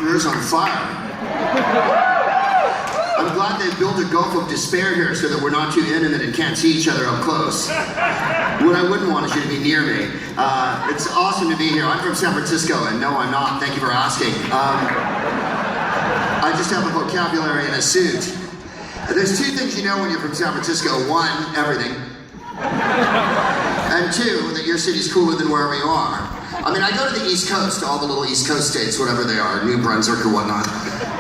career's on fire. I'm glad they built a gulf of despair here so that we're not too intimate and can't see each other up close. What I wouldn't want is you to be near me. It's awesome to be here. I'm from San Francisco, and no, I'm not. Thank you for asking. I just have a vocabulary and a suit. There's two things you know when you're from San Francisco. One, everything. And two, that your city's cooler than wherever you are. I mean, I go to the East Coast, to all the little East Coast states, whatever they are, New Brunswick or whatnot.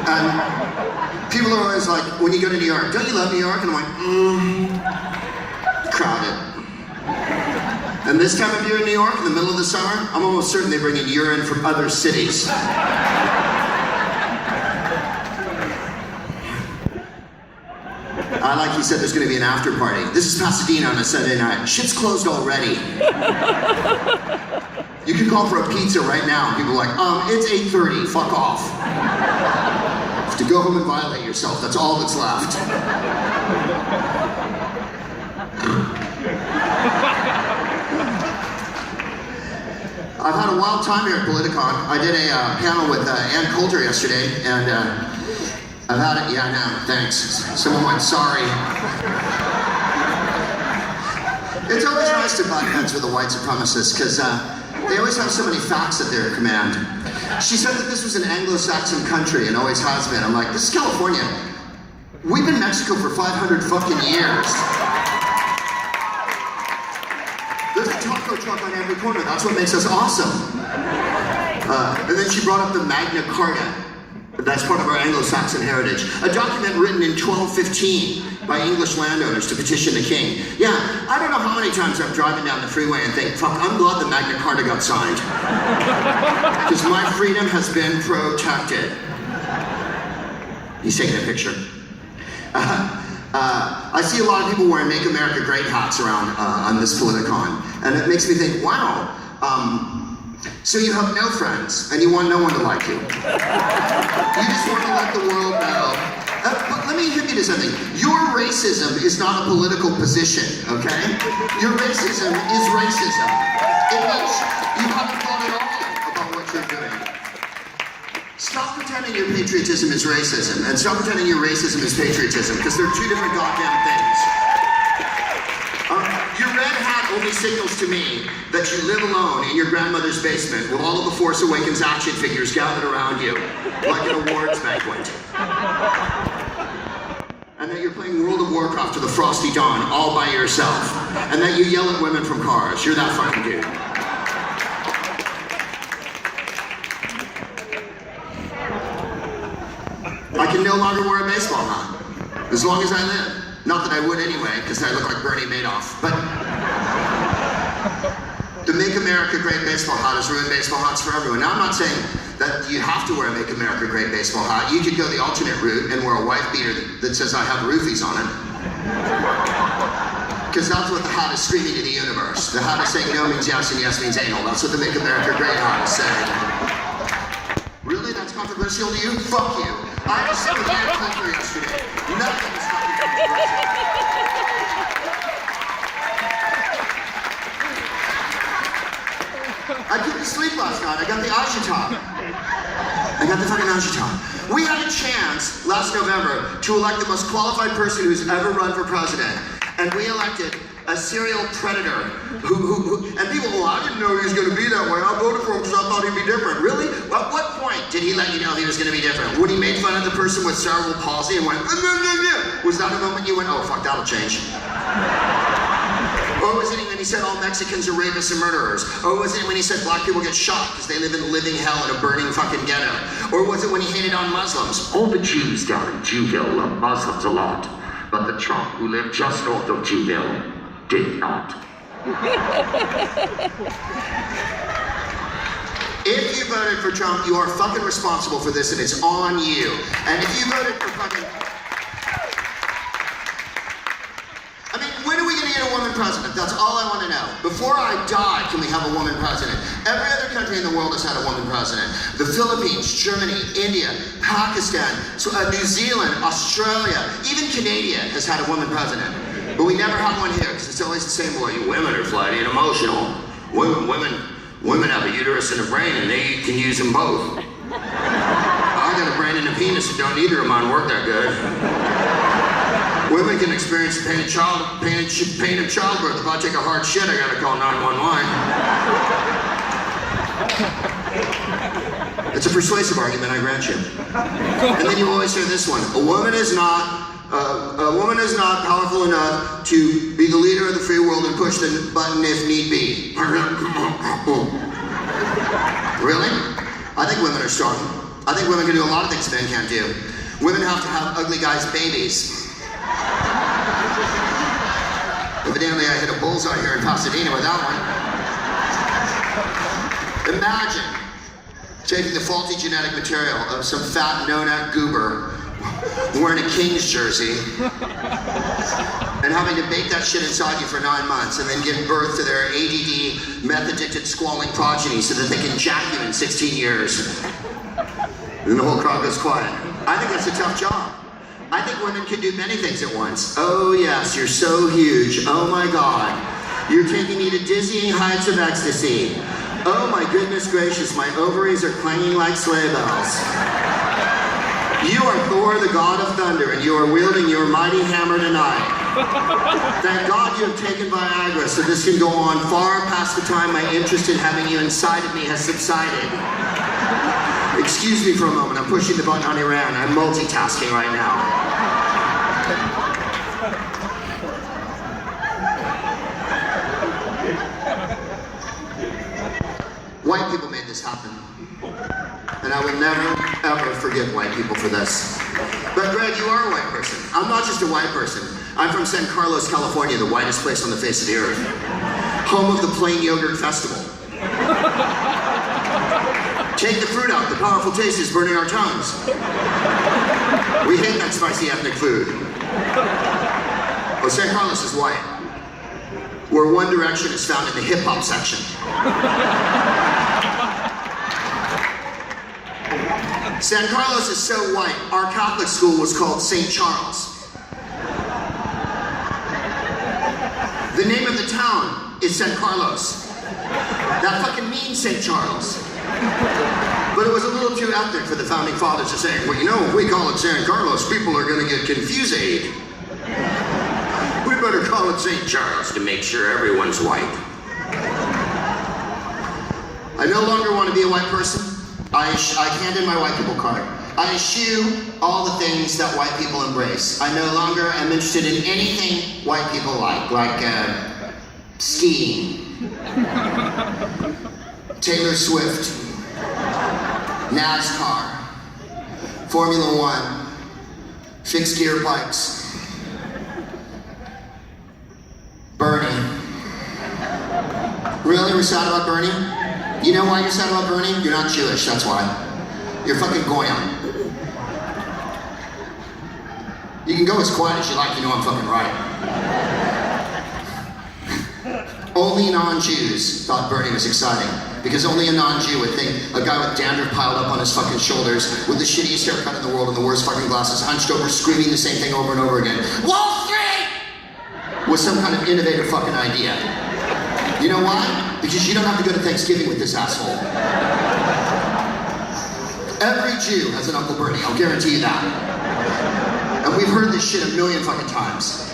And people are always like, when you go to New York, don't you love New York? And I'm like, crowded. And this time of year in New York, in the middle of the summer, I'm almost certain they bring in urine from other cities. Like he said, there's going to be an after party. This is Pasadena on a Sunday night. Shit's closed already. You can call for a pizza right now, and people are like, it's 8:30, fuck off. You have to go home and violate yourself, that's all that's left. I've had a wild time here at Politicon. I did a panel with Ann Coulter yesterday, and I've had it, yeah, no, thanks. Someone went, sorry. It's always nice to butt heads with the white supremacists, because they always have so many facts at their command. She said that this was an Anglo-Saxon country and always has been. I'm like, this is California. We've been Mexico for 500 fucking years. There's a taco truck on every corner. That's what makes us awesome. And then she brought up the Magna Carta. That's part of our Anglo-Saxon heritage. A document written in 1215 by English landowners to petition the king. Yeah, I don't know how many times I'm driving down the freeway and think, fuck, I'm glad the Magna Carta got signed. Because my freedom has been protected. He's taking a picture. I see a lot of people wearing Make America Great hats around on this Politicon. And it makes me think, wow, so you have no friends, and you want no one to like you. You just want to let the world know. But let me hit you to something. Your racism is not a political position, okay? Your racism is racism. It means you haven't thought at all about what you're doing. Stop pretending your patriotism is racism, and stop pretending your racism is patriotism, because they're two different goddamn things. Your red hat only signals to me that you live alone in your grandmother's basement with all of the Force Awakens action figures gathered around you, like an awards banquet. And that you're playing World of Warcraft to the frosty dawn all by yourself. And that you yell at women from cars. You're that fucking dude. I can no longer wear a baseball hat, as long as I live. Not that I would anyway, because I look like Bernie Madoff, but the Make America Great baseball hat has ruined baseball hats for everyone. Now I'm not saying that you have to wear a Make America Great baseball hat. You could go the alternate route and wear a wife beater that says I have roofies on it. Because that's what the hat is screaming to the universe. The hat is saying no means yes and yes means anal. That's what the Make America Great hat is saying. Really? That's controversial to you? Fuck you. I was with Ann Coulter yesterday. Nothing is fucking controversial. I couldn't sleep last night. I got the Ashitop. I got the fucking Ashitop. We had a chance last November to elect the most qualified person who's ever run for president. And we elected a serial predator and people, well, I didn't know he was going to be that way. I voted for him because I thought he'd be different. Really? At what point did he let you know he was going to be different? When he made fun of the person with cerebral palsy and went, was that a moment you went, oh, fuck, that'll change? Or was it when he said all Mexicans are rapists and murderers? Or was it when he said black people get shot because they live in living hell in a burning fucking ghetto? Or was it when he hated on Muslims? All the Jews down in Jewville love Muslims a lot, but the Trump who lived just north of Jewville did not. If you voted for Trump, you are fucking responsible for this, and it's on you. And if you voted for fucking... I mean, when are we going to get a woman president? That's all I want to know. Before I die, can we have a woman president? Every other country in the world has had a woman president. The Philippines, Germany, India, Pakistan, New Zealand, Australia, even Canada has had a woman president. But we never have one here, because it's always the same way. Women are flighty and emotional. Women have a uterus and a brain, and they can use them both. penis and don't either of mine work that good. Women can experience the pain of childbirth. If I take a hard shit, I gotta call 911. It's a persuasive argument, I grant you. And then you always hear this one: a woman is not powerful enough to be the leader of the free world and push the button if need be. Really? I think women are strong. I think women can do a lot of things men can't do. Women have to have ugly guys' babies. Evidently, I hit a bullseye here in Pasadena with that one. Imagine taking the faulty genetic material of some fat, no-neck goober wearing a King's jersey and having to bake that shit inside you for 9 months and then give birth to their ADD, meth-addicted, squalling progeny so that they can jack you in 16 years. And the whole crowd goes quiet. I think that's a tough job. I think women can do many things at once. Oh yes, you're so huge. Oh my God. You're taking me to dizzying heights of ecstasy. Oh my goodness gracious, my ovaries are clanging like sleigh bells. You are Thor, the god of thunder, and you are wielding your mighty hammer tonight. Thank God you have taken Viagra, so this can go on far past the time my interest in having you inside of me has subsided. Excuse me for a moment, I'm pushing the button on Iran. I'm multitasking right now. White people made this happen. And I will never, ever forgive white people for this. But Greg, you are a white person. I'm not just a white person. I'm from San Carlos, California, the whitest place on the face of the earth. Home of the Plain Yogurt Festival. Take the fruit out, the powerful taste is burning our tongues. We hate that spicy ethnic food. Oh, San Carlos is white. Where One Direction is found in the hip-hop section. San Carlos is so white, our Catholic school was called St. Charles. The name of the town is San Carlos. That fucking means St. Charles. But it was a little too ethnic for the founding fathers to say, well, you know, if we call it San Carlos, people are gonna get confused. We better call it St. Charles to make sure everyone's white. I no longer want to be a white person. I hand in my white people card. I eschew all the things that white people embrace. I no longer am interested in anything white people like skiing, Taylor Swift, NASCAR, Formula One, fixed gear bikes, Bernie. Really, we're sad about Bernie? You know why you're sad about Bernie? You're not Jewish, that's why. You're fucking Goyim. You can go as quiet as you like, you know I'm fucking right. Only non-Jews thought Bernie was exciting, because only a non-Jew would think a guy with dandruff piled up on his fucking shoulders, with the shittiest haircut in the world and the worst fucking glasses, hunched over, screaming the same thing over and over again, Wall Street! Was some kind of innovative fucking idea. You know why? Because you don't have to go to Thanksgiving with this asshole. Every Jew has an Uncle Bernie, I'll guarantee you that. And we've heard this shit a million fucking times.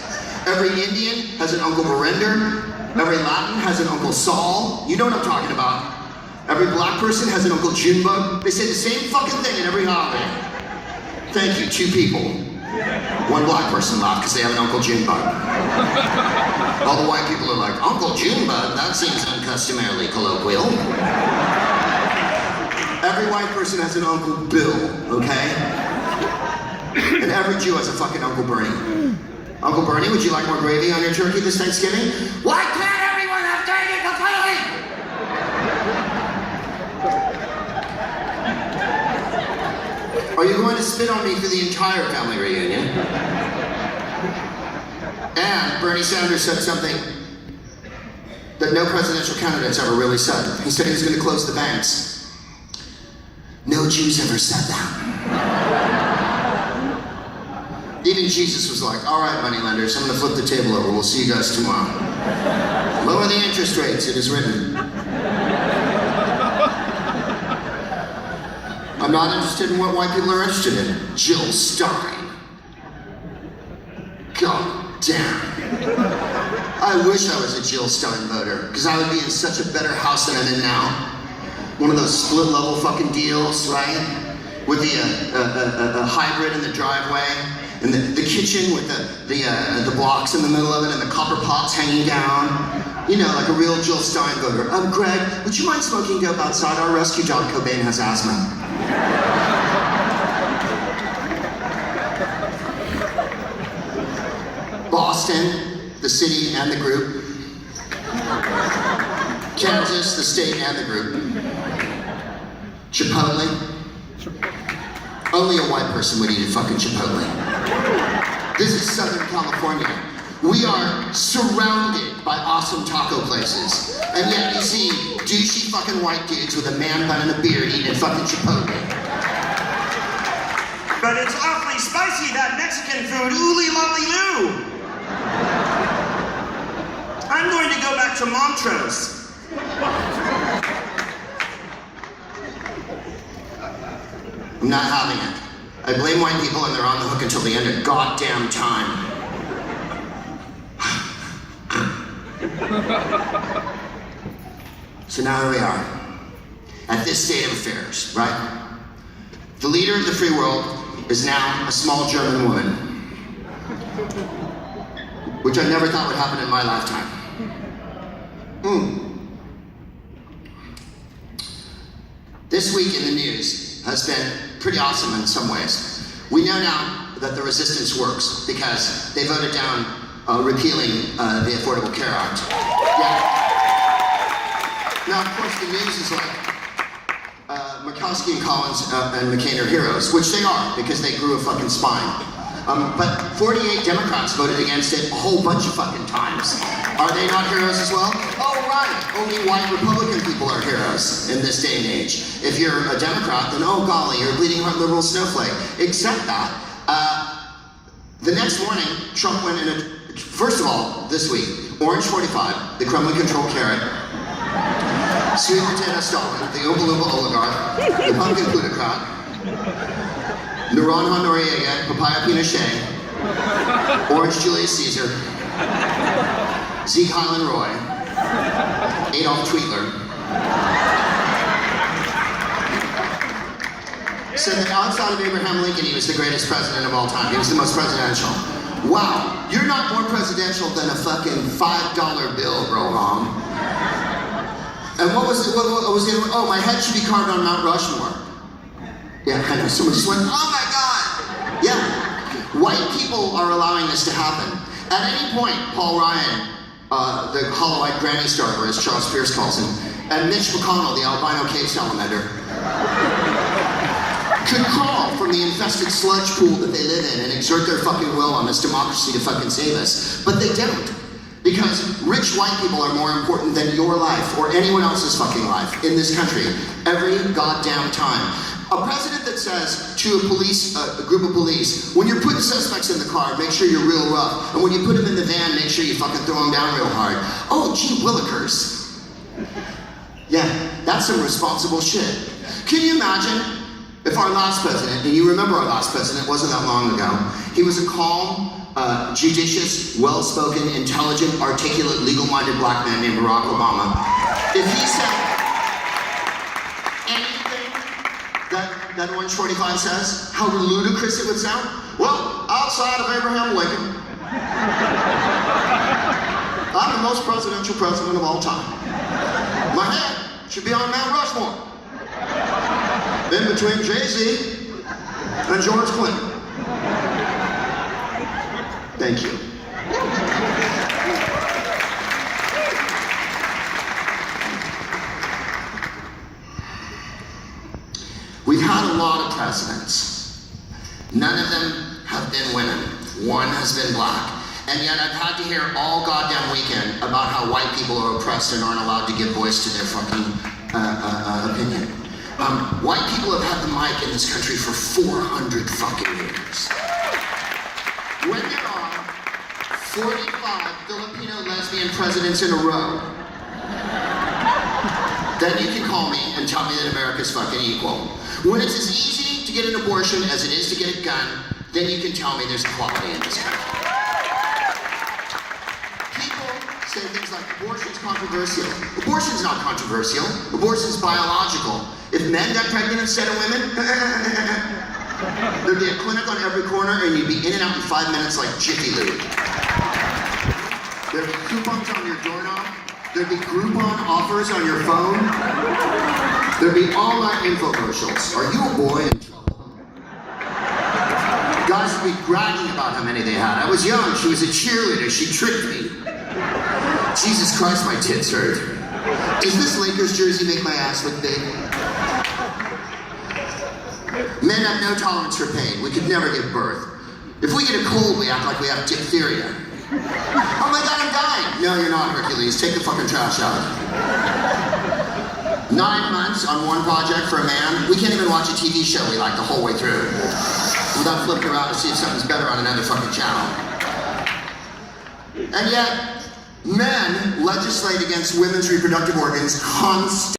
Every Indian has an Uncle Verinder. Every Latin has an Uncle Saul. You know what I'm talking about. Every black person has an Uncle Junebug. They say the same fucking thing at every holiday. Thank you, 2 people. One black person laughed because they have an Uncle Junebug. All the white people are like, Uncle Junebug? That seems uncustomarily colloquial. Every white person has an Uncle Bill, okay? And every Jew has a fucking Uncle Bernie. Uncle Bernie, would you like more gravy on your turkey this Thanksgiving? Why can't everyone have turkey completely? Are you going to spit on me for the entire family reunion? And Bernie Sanders said something that no presidential candidate's ever really said. He said he was going to close the banks. No Jews ever said that. Even Jesus was like, all right, moneylenders, I'm going to flip the table over. We'll see you guys tomorrow. Lower the interest rates, it is written. I I'm not interested in what white people are interested in. Jill Stein. God damn. I wish I was a Jill Stein voter, because I would be in such a better house than I'm in now. One of those split level fucking deals, right? With the hybrid in the driveway, and the kitchen with the blocks in the middle of it, and the copper pots hanging down. You know, like a real Jill Stein voter. Greg, would you mind smoking dope outside? Our rescue dog Cobain has asthma. Boston, the city and the group. Kansas, the state and the group. Chipotle. Only a white person would eat a fucking Chipotle. This is Southern California. We are surrounded by awesome taco places. And yet you see douchey fucking white dudes with a man bun and a beard eating fucking Chipotle. But it's awfully spicy, that Mexican food, ooly lolly loo. I'm going to go back to Montrose. I'm not having it. I blame white people and they're on the hook until the end of goddamn time. So now here we are, at this state of affairs, right? The leader of the free world is now a small German woman, which I never thought would happen in my lifetime. This week in the news has been pretty awesome in some ways. We know now that the resistance works because they voted down repealing the Affordable Care Act. Yeah. Now, of course, the news is like Murkowski and Collins and McCain are heroes, which they are because they grew a fucking spine. But 48 Democrats voted against it a whole bunch of fucking times. Are they not heroes as well? Oh, right. Only white Republican people are heroes in this day and age. If you're a Democrat, then oh golly, you're a bleeding heart liberal snowflake. Except that, the next morning, Trump went in first of all, this week, Orange 45, the Kremlin-controlled carrot, Sweet Potato Stalin, the Oompa Loompa oligarch, the pumpkin plutocrat, Naranjo Noriega, Papaya Pinochet, Orange Julius Caesar, Zeke Highland Roy, Adolf Tweetler. Said that outside of Abraham Lincoln, he was the greatest president of all time. He was the most presidential. Wow, you're not more presidential than a fucking $5 bill, Roham. And what was it? Oh, my head should be carved on Mount Rushmore. Yeah, I know. Someone just went, oh my God! Yeah. White people are allowing this to happen. At any point, Paul Ryan, the hollow-eyed granny starver, as Charles Pierce calls him, and Mitch McConnell, the albino cave salamander, could crawl from the infested sludge pool that they live in and exert their fucking will on this democracy to fucking save us. But they don't. Because rich white people are more important than your life or anyone else's fucking life in this country every goddamn time. A president that says to a group of police, when you're putting suspects in the car, make sure you're real rough. And when you put them in the van, make sure you fucking throw them down real hard. Oh, gee willikers. Yeah, that's some responsible shit. Can you imagine if our last president, and you remember our last president, wasn't that long ago, he was a calm, judicious, well-spoken, intelligent, articulate, legal-minded black man named Barack Obama. If he said anything that Orange 45 says, how ludicrous it would sound? Well, outside of Abraham Lincoln, I'm the most presidential president of all time. My head should be on Mount Rushmore. In between Jay-Z and George Clinton. Thank you. We've had a lot of presidents. None of them have been women. One has been black. And yet I've had to hear all goddamn weekend about how white people are oppressed and aren't allowed to give voice to their fucking opinion. White people have had the mic in this country for 400 fucking years. When there are 45 Filipino lesbian presidents in a row, then you can call me and tell me that America's fucking equal. When it's as easy to get an abortion as it is to get a gun, then you can tell me there's equality in this country. People say things like abortion's controversial. Abortion's not controversial. Abortion's biological. If men got pregnant instead of women, there'd be a clinic on every corner and you'd be in and out in 5 minutes like Jiffy Lube. There'd be coupons on your doorknob. There'd be Groupon offers on your phone. There'd be all night infomercials. Are you a boy in trouble? Guys would be bragging about how many they had. I was young, she was a cheerleader, she tricked me. Jesus Christ, my tits hurt. Does this Lakers jersey make my ass look big? Men have no tolerance for pain. We could never give birth. If we get a cold, we act like we have diphtheria. Oh my God, I'm dying. No, you're not, Hercules. Take the fucking trash out. 9 months on one project for a man. We can't even watch a TV show we like the whole way through without flipping around to see if something's better on another fucking channel. And yet, men legislate against women's reproductive organs constantly.